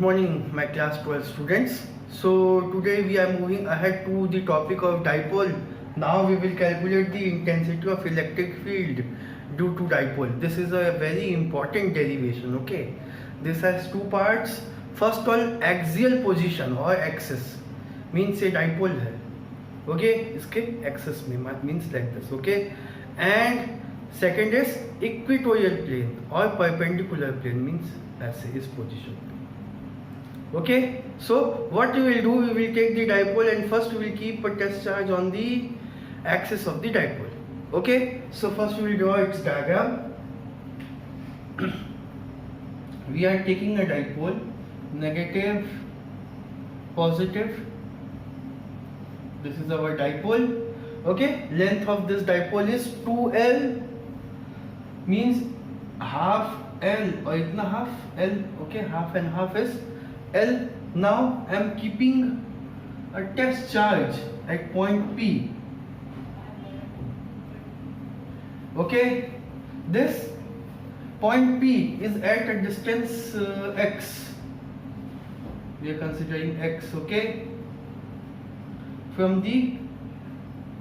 morning, my class 12 students. So today we are moving ahead to the topic of dipole. Now we will calculate the intensity of electric field due to dipole. This is a very important derivation. Okay, this has two parts. First one, axial position or axis means a dipole है. Okay, इसके axis में means like this. Okay, and second is equatorial plane or perpendicular plane means ऐसे इस position. Okay, so what we will do, we will take the dipole and first we will keep a test charge on the axis of the dipole. Okay, so first we will draw its diagram. We are taking a dipole, negative, positive. This is our dipole. Okay, length of this dipole is 2L, means half L or itna half L. Okay, half and half is L. Now I am keeping a test charge at point P. Okay, this point P is at a distance x. We are considering x. Okay, from the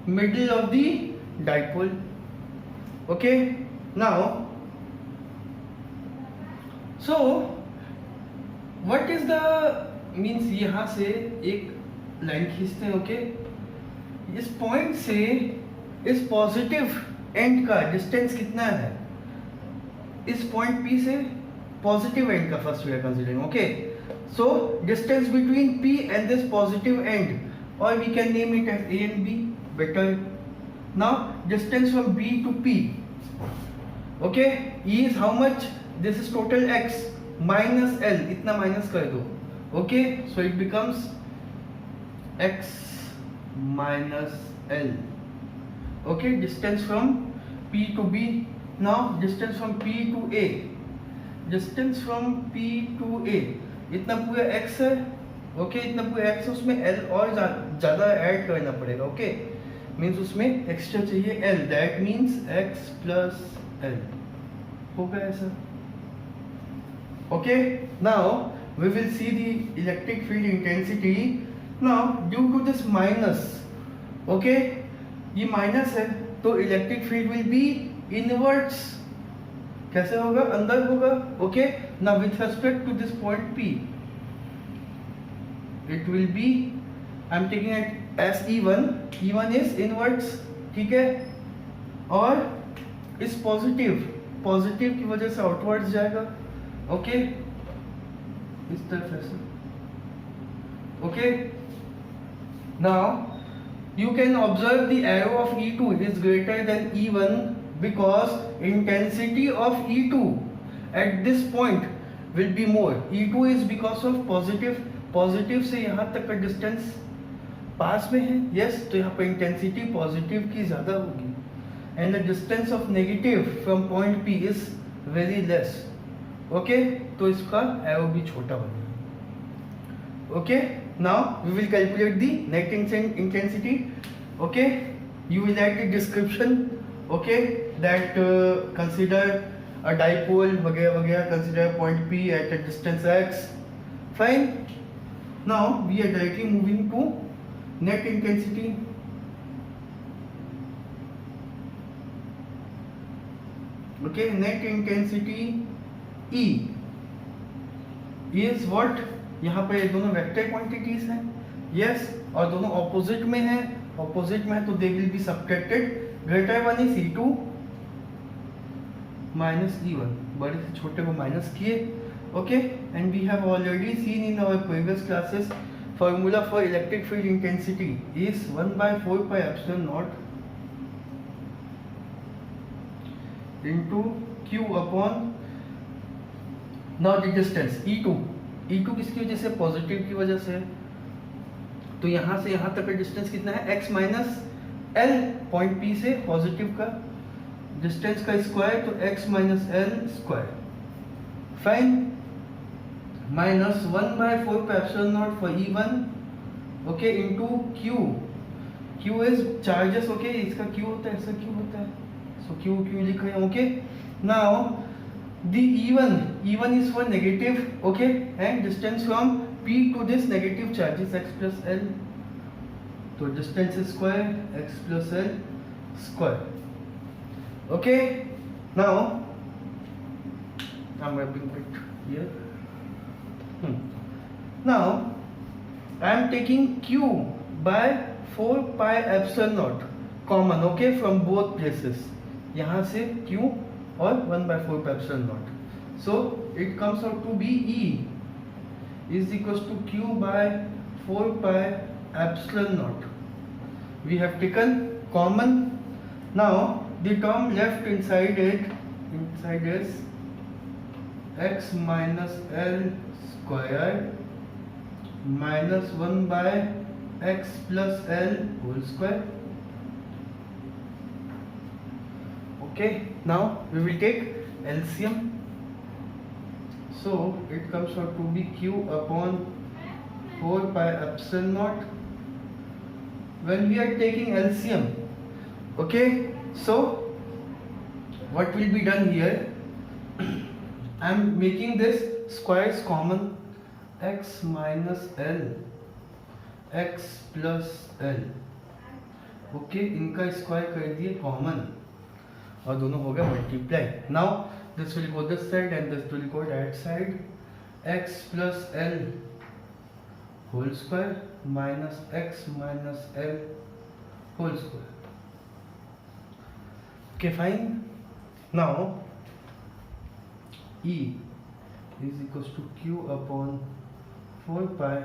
middle of the dipole. Okay, now so what is the means, यहाँ से एक line खींचते हैं. Okay, इस point से इस positive end का distance कितना है, इस पॉइंट P से पॉजिटिव एंड का first we are considering. Okay, so distance between P end this positive end, और we can name it as A and B. Better. Now distance from B to P. Okay, E is how much? This is total x minus L. इतना minus कर दो. Okay, so it becomes x minus L. Okay, distance from P to B. Now distance from P to A. Distance from P to A इतना पूरा x है. Okay, इतना पूरा x है, उसमें L और ज़्यादा ऐड करना पड़ेगा. ओके, मीन्स उसमें एक्स्ट्रा चाहिए L. That means x plus L. हो गया ऐसा. Okay, now we will see the electric field intensity. Now due to this minus, okay, ये minus है तो electric field will be inwards. कैसे होगा? अंदर होगा. Okay, now with respect to this point P, it will be, I am taking it as E1. E1 is inwards. ठीक है, और इस पॉजिटिव की वजह से आउटवर्ड्स जाएगा. ओके, इस तरफ ऐसे. Okay, now you can observe the arrow of E2 is greater than E1 because intensity of E2 at this point will be more. E2 is because of positive से यहाँ तक का डिस्टेंस पास में है. yes, तो यहाँ पर इंटेंसिटी पॉजिटिव की ज़्यादा होगी. and the distance of negative from point P is very less. Okay, तो इसका एरो भी छोटा बनेगा. Okay, now we will calculate the net intensity. Okay, you will write the description. Okay, that consider a dipole वगैरह वगैरह, consider point P at a distance x. Fine. Now we are directly moving to net intensity. Okay, net intensity E is what? यहाँ पे दोनों vector quantities हैं. Yes, और दोनों opposite में है. ऑपोजिट में है तो they will be subtracted. Greater one is E2 minus E1. बड़े से छोटे को माइनस किए. Okay, and we have already seen in our previous classes formula for electric field intensity is 1/4 pi epsilon naught into Q upon now the distance E2 किसकी वजह से? Positive की वजह से. तो यहाँ से यहाँ तक का डिस्टेंस कितना है? x minus L. Point P से पॉजिटिव का डिस्टेंस का स्क्वायर, तो x minus L square. Fine. Minus 1/4 pi epsilon naught for E1. Okay, into Q is charges. Okay, इसका Q होता है, ऐसा Q होता है, सो Q लिख रहे हैं. Okay, now the E1 is for negative, okay, and distance from P to this negative charge is x plus L. So distance is square x plus L square. Okay, now I'm wrapping it here. Now I am taking Q by 4 pi epsilon naught common, okay, from both places. यहाँ से Q और 1 by 4 pi epsilon naught. So it comes out to be E is equals to Q by 4 pi epsilon naught. We have taken common. Now the term left inside is x minus L square minus 1 by x plus L whole square. Okay, now we will take LCM. So it comes out to be Q upon 4 pi epsilon naught. When we are taking LCM, okay, so what will be done here? I am making this squares common, x minus L x plus L, okay, इनका square कर दिए common और दोनों हो गया multiply. Now this will go this side and this will go that side. x plus L whole square minus x minus L whole square. Okay, fine. Now E is equals to Q upon 4 pi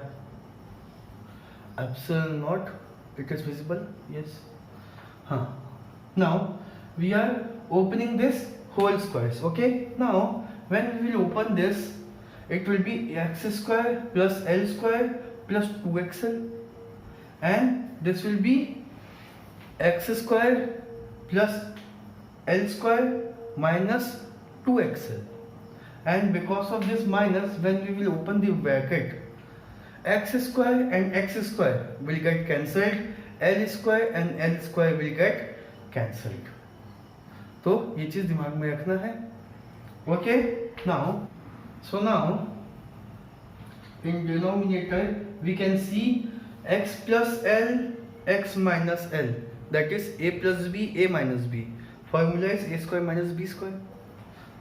epsilon naught. It is visible? Yes. Now we are opening this whole squares. Okay. Now when we will open this, it will be x square plus L square plus 2xl, and this will be x square plus L square minus 2xl. And because of this minus, when we will open the bracket, x square and x square will get cancelled, L square and L square will get cancelled. तो ये चीज दिमाग में रखना है. Okay, now in denominator we can see x plus L x minus L, that is a plus b a minus b. Formula is a square minus b square.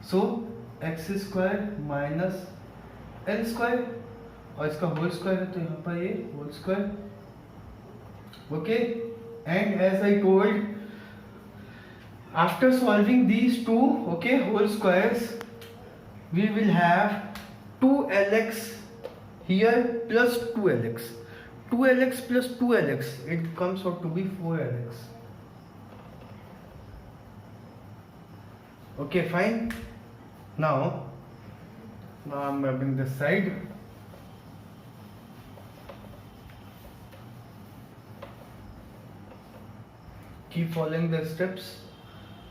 So x square minus L square और इसका whole square है तो यहाँ पर ये whole square. Okay, and as I told, after solving these two, okay, whole squares, we will have 2lx here plus 2lx. 2lx plus 2lx, it comes out to be 4lx. Okay, fine. Now I'm rubbing this side. Keep following the steps.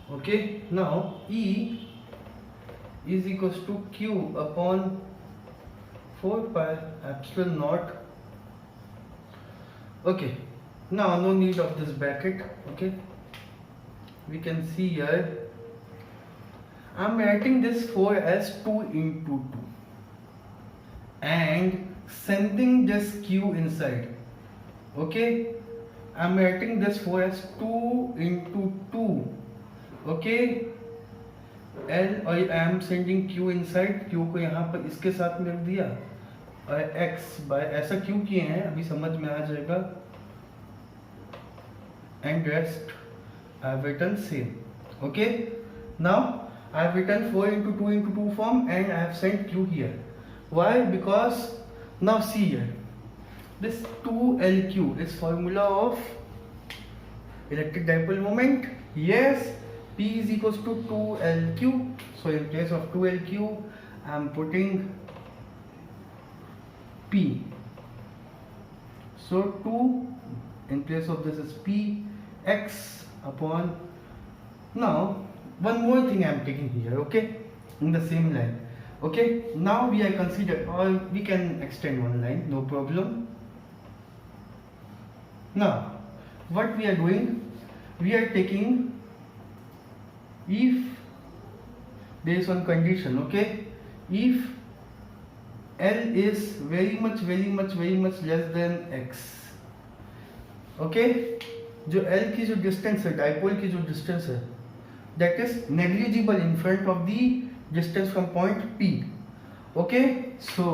Okay, now E is equals to Q upon 4 pi epsilon naught. Okay, now no need of this bracket. Okay, we can see here I am writing this 4 as 2 into 2 and sending this Q inside. Okay, I am writing this 4 as 2 into 2. Okay, L और I am sending Q inside. Q को यहाँ पर इसके साथ में रख दिया और X by ऐसा क्यों किए हैं अभी समझ में आ जाएगा. And rest I have written same. Okay, now I have written 4 into 2 into 2 form and I have sent Q here. Why? Because now see here, this 2LQ is formula of electric dipole moment. Yes, P is equals to 2LQ. So in place of 2LQ, I am putting P. So 2 in place of this is P x upon. Now one more thing I am taking here. Okay, in the same line. Okay, now we are considered, or we can extend one line, no problem. Now what we are doing, we are taking, if there is one condition, okay? If L is very much less than x, okay? जो L की जो distance है, dipole की जो distance है, that is negligible in front of the distance from point P, okay? So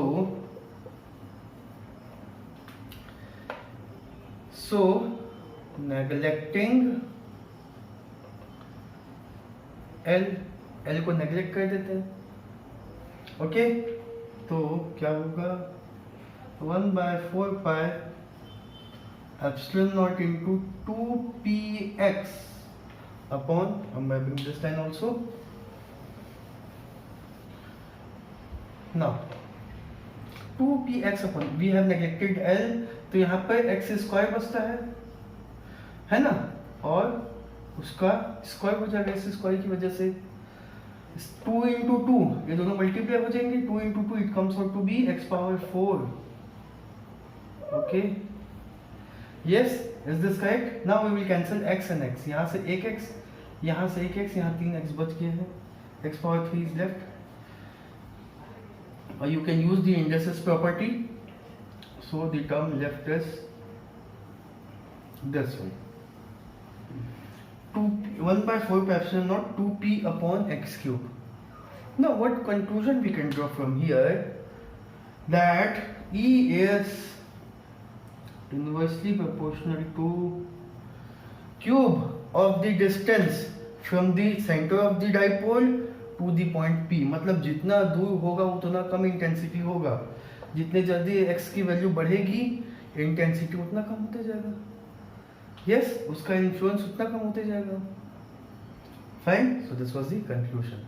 neglecting L को neglect कर देते हैं, ओके? तो क्या होगा, 1/4 पाई epsilon naught into 2px upon, I'm mapping this line also. Now 2px upon, we have neglected L, तो यहाँ पर x स्क्वायर बचता है ना, और उसका स्क्वायर हो जाएगा इस स्क्वायर की वजह से। 2 into 2 ये दोनों मल्टीप्लाई हो जाएंगे, 2 into 2 it comes out to be x power 4, okay? Yes, is this correct? Now we will cancel x and x. यहाँ से एक x, यहाँ से एक x, यहाँ 3x बच गए हैं, x power 3 is left. Or you can use the indices property, so the term left is this one. 1/4 pi epsilon naught 2p upon x cube. Now what conclusion we can draw from here? That E is inversely proportional to cube of the distance from the center of the dipole to the point P. मतलब जितना दूर होगा उतना कम intensity होगा, जितने जल्दी x की value बढ़ेगी इंटेंसिटी उतना कम होते जाएगा, यस, उसका इन्फ्लुएंस उतना कम होते जाएगा। Fine, so this was the conclusion.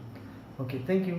Okay, thank you.